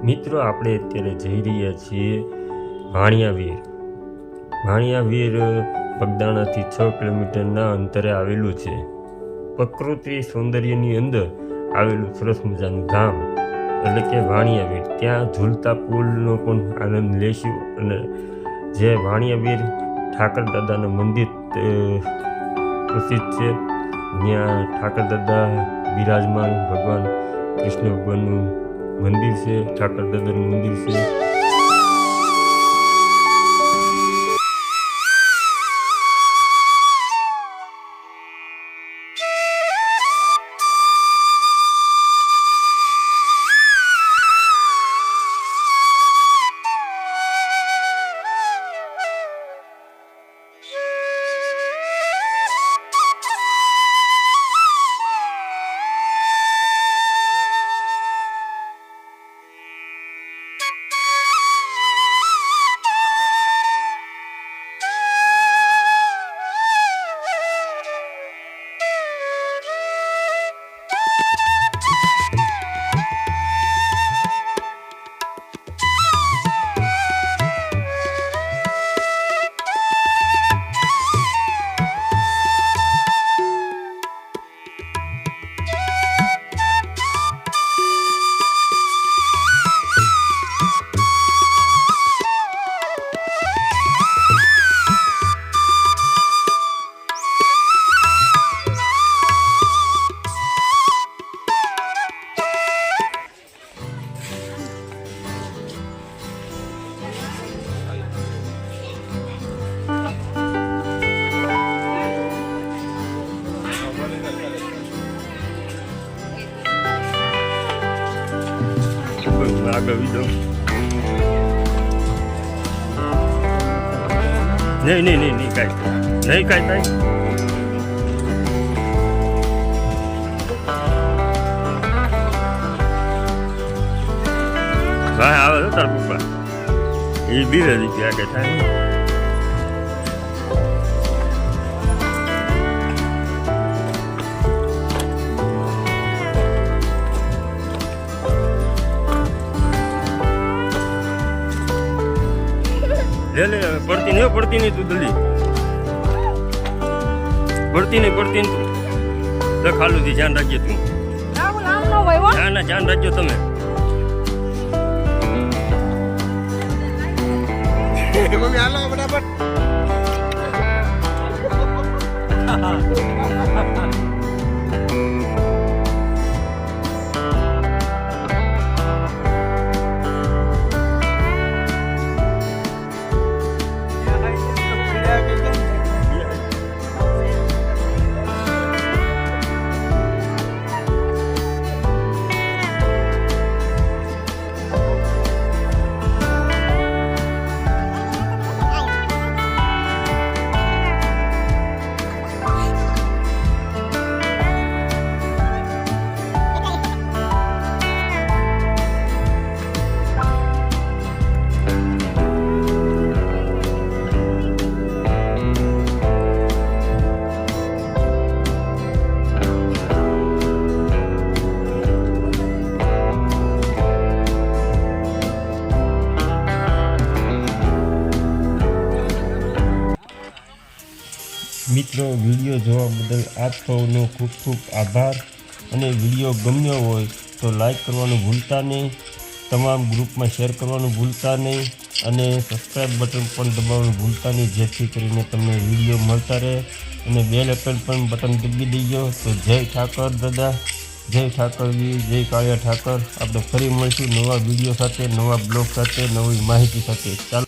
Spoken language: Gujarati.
મિત્રો આપણે અત્યારે જઈ રહ્યા છીએ ભાણિયાવીર. ભાણિયાવીર બગદાણાથી 6 કિલોમીટરના અંતરે આવેલું છે. પ્રકૃતિ સૌંદર્યની અંદર આવેલું સરસ મજાનું ગામ એટલે કે ભાણિયાવીર. ત્યાં ઝૂલતા પુલનો પણ આનંદ લેશું અને જે ભાણિયાવીર ઠાકર દાદાનું મંદિર પ્રસિદ્ધ છે. ત્યાં ઠાકર દાદા બિરાજમાન ભગવાન કૃષ્ણ ભગવાનનું મંદિર છે, ઠાકર દાદાનું મંદિર છે. આગળ વિડો નહીં કાંઈ ભાઈ આવે તો તાર પપ્પા એ બીરે ત્યાં કઈ થાય. લે પડતી નહીં તું જલ્દી પડતી નહીં તો ખાલુથી ધ્યાન રાખજે તું. ધ્યાન રાખજો તમે. મમ્મી હાલો ફટાફટ. મિત્રો વિડીયો જોવા બદલ આપ સૌનો ખૂબ ખૂબ આભાર. અને વિડીયો ગમ્યો હોય તો લાઈક કરવાનું ભૂલતા નહીં, તમામ ગ્રુપમાં શેર કરવાનું ભૂલતા નહીં અને સબસ્ક્રાઈબ બટન પણ દબાવવાનું ભૂલતા નહીં, જેથી કરીને તમને વિડીયો મળતા રહે. અને બેલ આઇકન પણ બટન દબાવી દઈજો. તો જય ઠાકર દાદા, જય ઠાકરજી, જય કાળિયા ઠાકર. આપણે ફરી મળીશું નવા વિડીયો સાથે, નવા બ્લોગ સાથે, નવી માહિતી સાથે. ચાલો.